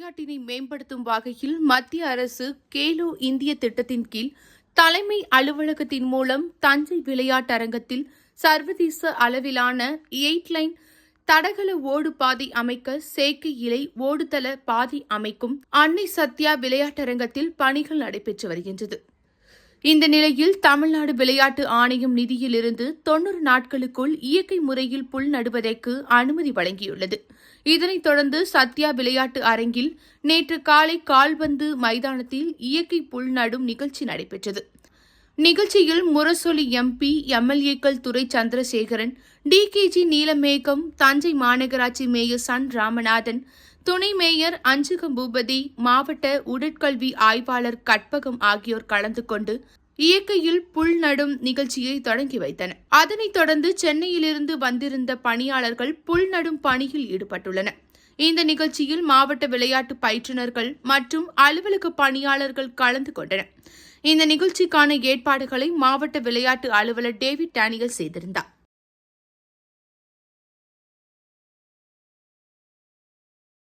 விளையாட்டினை மேம்படுத்தும் வகையில் மத்திய அரசு கேலோ இந்திய திட்டத்தின் கீழ் தலைமை அலுவலகத்தின் மூலம் தஞ்சை விளையாட்டரங்கத்தில் சர்வதேச அளவிலான 8 லைன் தடகள ஓடு பாதை அமைக்க செயற்கை இலை ஓடுதள பாதை அமைக்கும் அன்னை சத்யா விளையாட்டரங்கத்தில் பணிகள் நடைபெற்று வருகின்றது. இந்த நிலையில் தமிழ்நாடு விளையாட்டு ஆணையம் நிதியிலிருந்து 90 நாட்களுக்குள் இயற்கை முறையில் புல் நடுவதற்கு அனுமதி வழங்கியுள்ளது. இதனைத் தொடர்ந்து சத்யா விளையாட்டு அரங்கில் நேற்று காலை கால்பந்து மைதானத்தில் இயற்கை புல் நடும் நிகழ்ச்சி நடைபெற்றது. நிகழ்ச்சியில் முரசொலி எம்பி, எம்எல்ஏக்கள் துரை சந்திரசேகரன், டிகேஜி நீலமேகம், தஞ்சை மாநகராட்சி மேயர் சன் ராமநாதன், துணை மேயர் அஞ்சுகம் பூபதி, மாவட்ட உடற்கல்வி ஆய்வாளர் கற்பகம் ஆகியோர் கலந்து கொண்டு இயற்கையில் புல் நடும் நிகழ்ச்சியை தொடங்கி வைத்தனர். அதனைத் தொடர்ந்து சென்னையிலிருந்து வந்திருந்த பணியாளர்கள் புல் நடும் பணியில் ஈடுபட்டுள்ளனர். இந்த நிகழ்ச்சியில் மாவட்ட விளையாட்டு பயிற்றுநர்கள் மற்றும் அலுவலக பணியாளர்கள் கலந்து கொண்டனர். இந்த நிகழ்ச்சிக்கான ஏற்பாடுகளை மாவட்ட விளையாட்டு அலுவலர் டேவிட் டேனியல் செய்திருந்தார்.